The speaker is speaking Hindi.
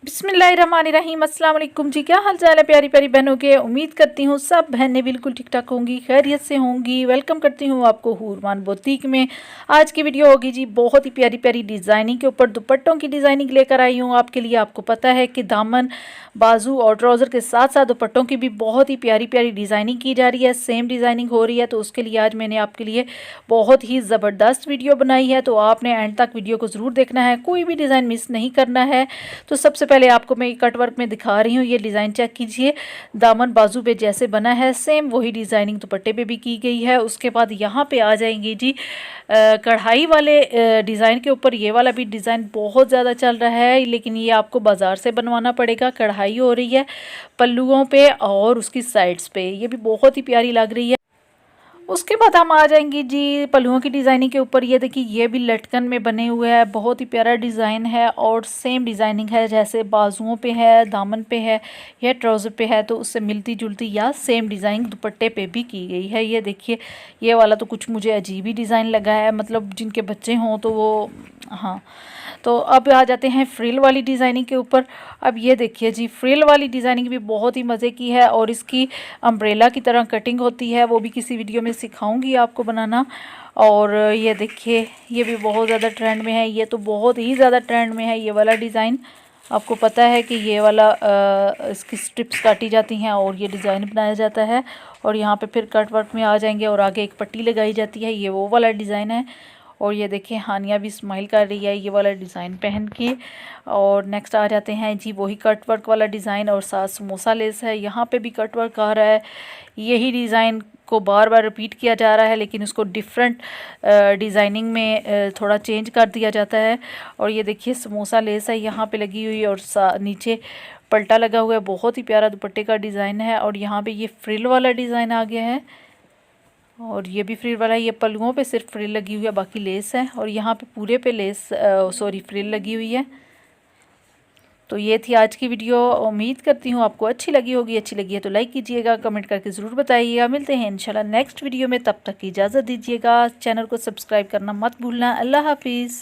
बिस्मिल्लाहिर्रहमानिर्रहीम। अस्सलाम वालेकुम जी, क्या हाल चाल है प्यारी प्यारी बहनों के। उम्मीद करती हूँ सब बहनें बिल्कुल ठीक ठाक होंगी, खैरियत से होंगी। वेलकम करती हूँ आपको हूरमान बुटीक में। आज की वीडियो होगी जी बहुत ही प्यारी प्यारी डिज़ाइनिंग के ऊपर दुपट्टों की डिज़ाइनिंग लेकर आई हूँ आपके लिए। आपको पता है कि दामन, बाजू और ट्राउज़र के साथ साथ दुपट्टों की भी बहुत ही प्यारी प्यारी डिज़ाइनिंग की जा रही है, सेम डिज़ाइनिंग हो रही है। तो उसके लिए आज मैंने आपके लिए बहुत ही ज़बरदस्त वीडियो बनाई है, तो आपने एंड तक वीडियो को ज़रूर देखना है, कोई भी डिज़ाइन मिस नहीं करना है। तो सबसे पहले आपको मैं कट वर्क में दिखा रही हूँ, ये डिज़ाइन चेक कीजिए। दामन बाजू पे जैसे बना है सेम वही डिज़ाइनिंग दुपट्टे पे भी की गई है। उसके बाद यहाँ पे आ जाएंगी जी कढ़ाई वाले डिज़ाइन के ऊपर। ये वाला भी डिज़ाइन बहुत ज़्यादा चल रहा है, लेकिन ये आपको बाज़ार से बनवाना पड़ेगा। कढ़ाई हो रही है पल्लुओं पे और उसकी साइड्स पे, ये भी बहुत ही प्यारी लग रही है। उसके बाद हम आ जाएंगे जी पल्लुओं की डिज़ाइनिंग के ऊपर। ये देखिए ये भी लटकन में बने हुए हैं, बहुत ही प्यारा डिज़ाइन है और सेम डिज़ाइनिंग है जैसे बाजुओं पे है, दामन पे है या ट्राउज़र पे है, तो उससे मिलती जुलती या सेम डिज़ाइन दुपट्टे पे भी की गई है। ये देखिए ये वाला तो कुछ मुझे अजीब ही डिज़ाइन लगा है, मतलब जिनके बच्चे हों तो वो, हाँ। तो अब आ जाते हैं फ्रिल वाली डिज़ाइनिंग के ऊपर। अब ये देखिए जी फ्रिल वाली डिज़ाइनिंग भी बहुत ही मज़े की है और इसकी अम्ब्रेला की तरह कटिंग होती है, वो भी किसी वीडियो में सिखाऊंगी आपको बनाना। और ये देखिए ये भी बहुत ज़्यादा ट्रेंड में है, ये तो बहुत ही ज़्यादा ट्रेंड में है ये वाला डिज़ाइन। आपको पता है कि ये वाला इसकी स्ट्रिप्स काटी जाती हैं और ये डिज़ाइन बनाया जाता है और यहाँ पे फिर कट वर्क में आ जाएंगे और आगे एक पट्टी लगाई जाती है, ये वो वाला डिज़ाइन है। और ये देखिए हानिया भी स्माइल कर रही है ये वाला डिज़ाइन पहन के। और नेक्स्ट आ जाते हैं जी वही कट वर्क वाला डिज़ाइन और साथ समोसा लेस है, यहाँ पे भी कट वर्क आ रहा है। यही डिज़ाइन को बार बार रिपीट किया जा रहा है, लेकिन उसको डिफरेंट डिज़ाइनिंग में थोड़ा चेंज कर दिया जाता है। और ये देखिए समोसा लेस है यहाँ पे लगी हुई और नीचे पल्टा लगा हुआ है, बहुत ही प्यारा दुपट्टे का डिज़ाइन है। और यहाँ पे ये फ्रिल वाला डिज़ाइन आ गया है और ये भी फ्रिल वाला है। ये पल्लुओं पे सिर्फ फ्रिल लगी हुई है, बाकी लेस है और यहाँ पे पूरे पे लेस सॉरी फ्रिल लगी हुई है। तो ये थी आज की वीडियो, उम्मीद करती हूँ आपको अच्छी लगी होगी। अच्छी लगी है तो लाइक कीजिएगा, कमेंट करके ज़रूर बताइएगा। मिलते हैं इंशाल्लाह नेक्स्ट वीडियो में, तब तक की इजाज़त दीजिएगा। चैनल को सब्सक्राइब करना मत भूलना। अल्लाह हाफिज़।